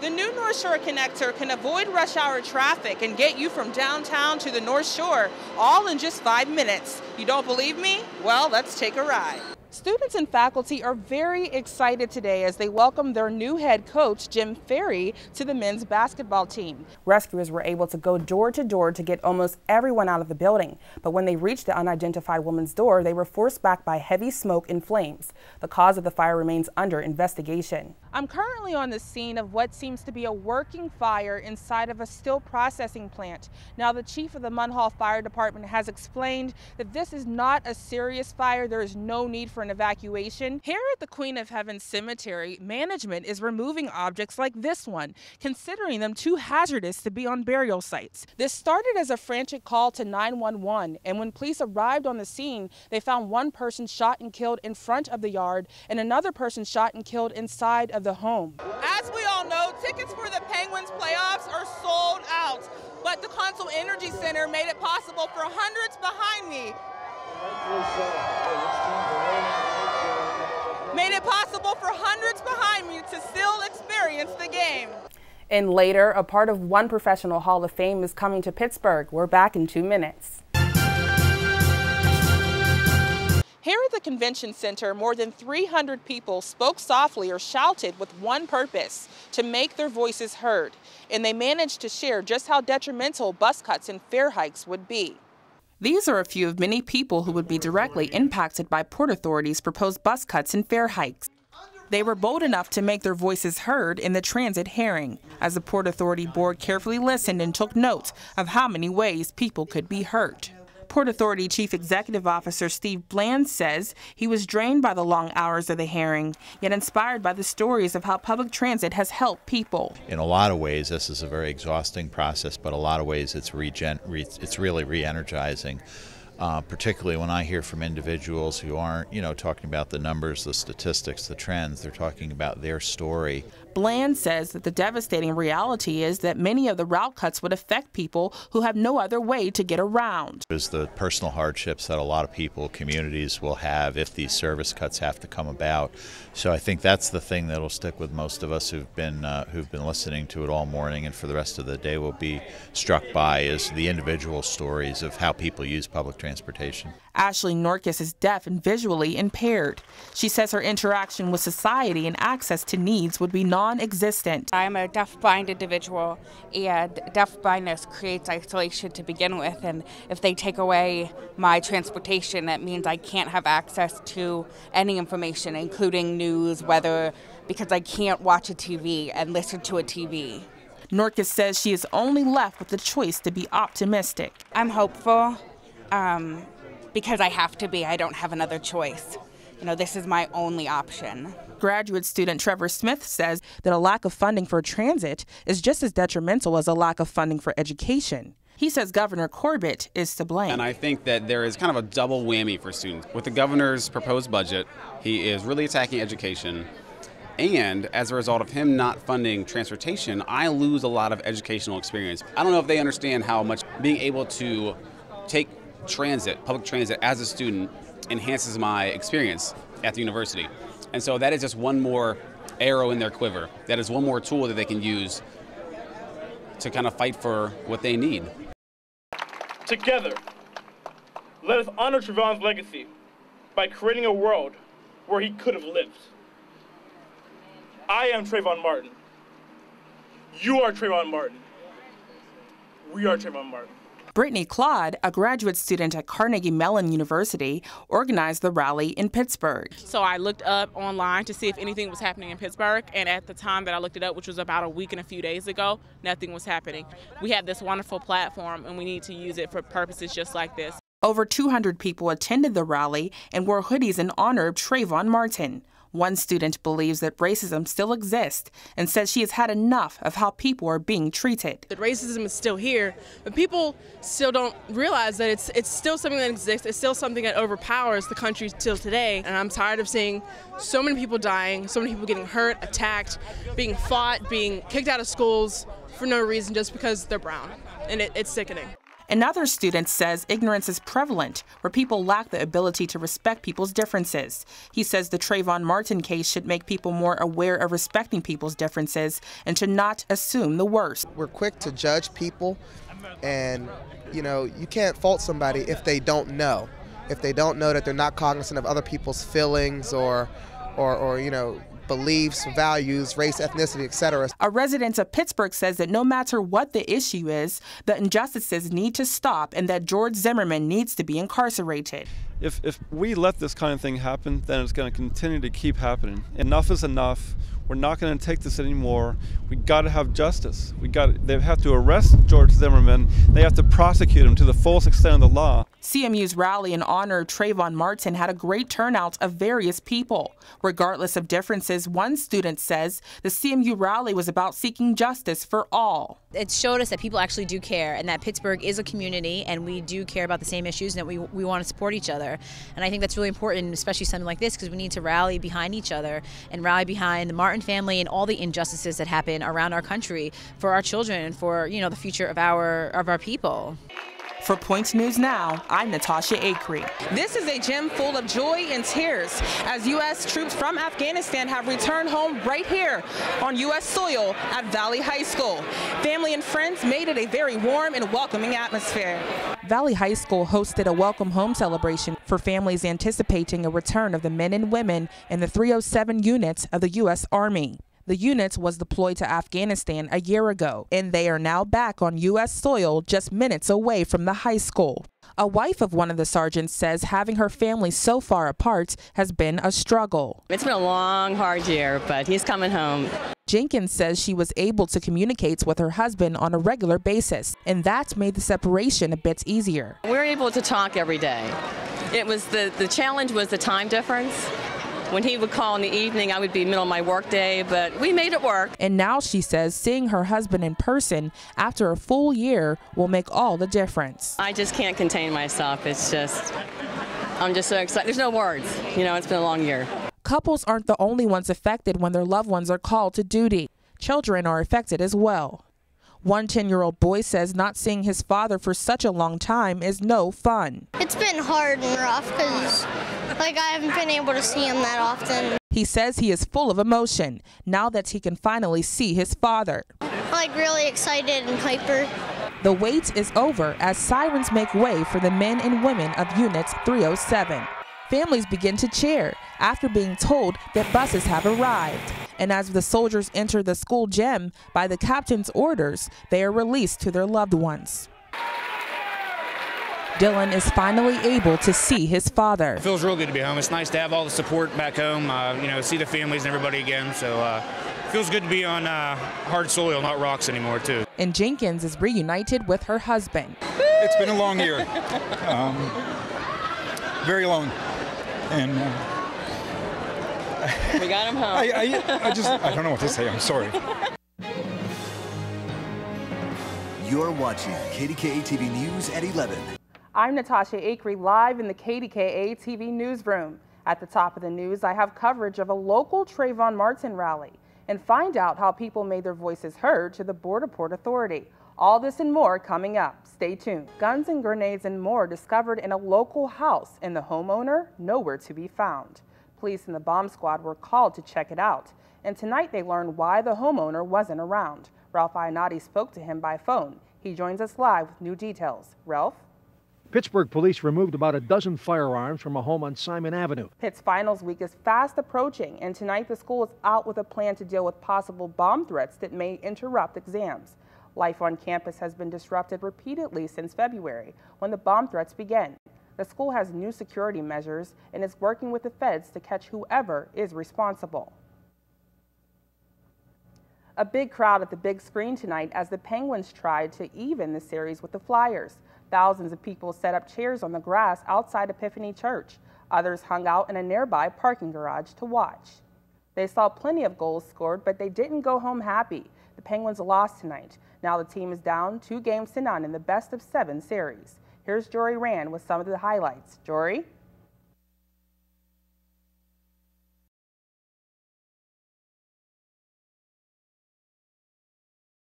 The new North Shore Connector can avoid rush hour traffic and get you from downtown to the North Shore, all in just 5 minutes. You don't believe me? Well, let's take a ride. Students and faculty are very excited today as they welcome their new head coach, Jim Ferry, to the men's basketball team. Rescuers were able to go door to door to get almost everyone out of the building. But when they reached the unidentified woman's door, they were forced back by heavy smoke and flames. The cause of the fire remains under investigation. I'm currently on the scene of what seems to be a working fire inside of a steel processing plant. Now, the chief of the Munhall Fire Department has explained that this is not a serious fire. There is no need for an evacuation. Here at the Queen of Heaven Cemetery, management is removing objects like this one, considering them too hazardous to be on burial sites. This started as a frantic call to 911, and when police arrived on the scene, they found one person shot and killed in front of the yard and another person shot and killed inside of the home. As we all know, tickets for the Penguins playoffs are sold out, but the Consol Energy Center made it possible for hundreds behind me. To still experience the game. And later, a part of one professional Hall of Fame is coming to Pittsburgh. We're back in 2 minutes. Here at the Convention Center, more than 300 people spoke softly or shouted with one purpose: to make their voices heard. And they managed to share just how detrimental bus cuts and fare hikes would be. These are a few of many people who would be directly impacted by Port Authority's proposed bus cuts and fare hikes. They were bold enough to make their voices heard in the transit hearing, as the Port Authority Board carefully listened and took note of how many ways people could be hurt. Port Authority Chief Executive Officer Steve Bland says he was drained by the long hours of the hearing, yet inspired by the stories of how public transit has helped people. In a lot of ways, this is a very exhausting process, but a lot of ways it's really re-energizing. Particularly when I hear from individuals who aren't, talking about the numbers, the statistics, the trends. They're talking about their story. Bland says that the devastating reality is that many of the route cuts would affect people who have no other way to get around. There's the personal hardships that a lot of people, communities will have if these service cuts have to come about. So I think that's the thing that'll stick with most of us who've been listening to it all morning and for the rest of the day will be struck by is the individual stories of how people use public transportation. Ashley Norkis is deaf and visually impaired. She says her interaction with society and access to needs would be non-existent. I'm a deaf-blind individual, and deaf-blindness creates isolation to begin with, and if they take away my transportation, that means I can't have access to any information, including news, weather, because I can't watch a TV and listen to a TV. Norkis says she is only left with the choice to be optimistic. I'm hopeful. Because I have to be. I don't have another choice. This is my only option. Graduate student Trevor Smith says that a lack of funding for transit is just as detrimental as a lack of funding for education. He says Governor Corbett is to blame. And I think that there is kind of a double whammy for students. With the governor's proposed budget, he is really attacking education. And as a result of him not funding transportation, I lose a lot of educational experience. I don't know if they understand how much being able to take public transit as a student enhances my experience at the university. And so that is just one more arrow in their quiver. That is one more tool that they can use to kind of fight for what they need. Together, let us honor Trayvon's legacy by creating a world where he could have lived. I am Trayvon Martin. You are Trayvon Martin. We are Trayvon Martin. Brittany Claude, a graduate student at Carnegie Mellon University, organized the rally in Pittsburgh. So I looked up online to see if anything was happening in Pittsburgh, and at the time that I looked it up, which was about a week and a few days ago, nothing was happening. We have this wonderful platform, and we need to use it for purposes just like this. Over 200 people attended the rally and wore hoodies in honor of Trayvon Martin. One student believes that racism still exists and says she has had enough of how people are being treated. The racism is still here, but people still don't realize that it's still something that exists. It's still something that overpowers the country still today. And I'm tired of seeing so many people dying, so many people getting hurt, attacked, being fought, being kicked out of schools for no reason just because they're brown. And it's sickening. Another student says ignorance is prevalent, where people lack the ability to respect people's differences. He says the Trayvon Martin case should make people more aware of respecting people's differences and to not assume the worst. We're quick to judge people, and you can't fault somebody if they don't know. If they don't know that they're not cognizant of other people's feelings or beliefs, values, race, ethnicity, etc. A resident of Pittsburgh says that no matter what the issue is, the injustices need to stop and that George Zimmerman needs to be incarcerated. If we let this kind of thing happen, then it's going to continue to keep happening. Enough is enough. We're not going to take this anymore. We got to have justice. They have to arrest George Zimmerman. They have to prosecute him to the fullest extent of the law. CMU's rally in honor of Trayvon Martin had a great turnout of various people. Regardless of differences, one student says the CMU rally was about seeking justice for all. It showed us that people actually do care and that Pittsburgh is a community and we do care about the same issues and that we want to support each other. And I think that's really important, especially something like this, because we need to rally behind each other and rally behind the Martin family and all the injustices that happen around our country for our children and for the future of our people. For Point News Now, I'm Natasha Acrie. This is a gym full of joy and tears as U.S. troops from Afghanistan have returned home right here on U.S. soil at Valley High School. Family and friends made it a very warm and welcoming atmosphere. Valley High School hosted a welcome home celebration for families anticipating a return of the men and women in the 307 units of the U.S. Army. The unit was deployed to Afghanistan a year ago, and they are now back on U.S. soil just minutes away from the high school. A wife of one of the sergeants says having her family so far apart has been a struggle. It's been a long, hard year, but he's coming home. Jenkins says she was able to communicate with her husband on a regular basis, and that made the separation a bit easier. We're able to talk every day. It was the challenge was the time difference. When he would call in the evening, I would be middle of my work day, but we made it work. And now she says seeing her husband in person after a full year will make all the difference. I just can't contain myself. I'm just so excited. There's no words. It's been a long year. Couples aren't the only ones affected when their loved ones are called to duty. Children are affected as well. One 10-year-old boy says not seeing his father for such a long time is no fun. It's been hard and rough because I haven't been able to see him that often. He says he is full of emotion now that he can finally see his father. I'm really excited and hyper. The wait is over as sirens make way for the men and women of Unit 307. Families begin to cheer after being told that buses have arrived. And as the soldiers enter the school gym, by the captain's orders, they are released to their loved ones. Dylan is finally able to see his father. It feels real good to be home. It's nice to have all the support back home, see the families and everybody again. So it feels good to be on hard soil, not rocks anymore, too. And Jenkins is reunited with her husband. It's been a long year. Very long. And we got him home. I don't know what to say. I'm sorry. You're watching KDKA TV News at 11. I'm Natasha Acrie, live in the KDKA TV newsroom. At the top of the news, I have coverage of a local Trayvon Martin rally and find out how people made their voices heard to the Border Port Authority. All this and more coming up. Stay tuned. Guns and grenades and more discovered in a local house, and the homeowner nowhere to be found. Police and the bomb squad were called to check it out, and tonight they learned why the homeowner wasn't around. Ralph Ionati spoke to him by phone. He joins us live with new details. Ralph? Pittsburgh police removed about a dozen firearms from a home on Simon Avenue. Pitt's finals week is fast approaching, and tonight the school is out with a plan to deal with possible bomb threats that may interrupt exams. Life on campus has been disrupted repeatedly since February, when the bomb threats began. The school has new security measures and is working with the feds to catch whoever is responsible. A big crowd at the big screen tonight as the Penguins tried to even the series with the Flyers. Thousands of people set up chairs on the grass outside Epiphany Church. Others hung out in a nearby parking garage to watch. They saw plenty of goals scored, but they didn't go home happy. The Penguins lost tonight. Now the team is down 2-0 in the best-of-7 series. Here's Jory Rand with some of the highlights. Jory?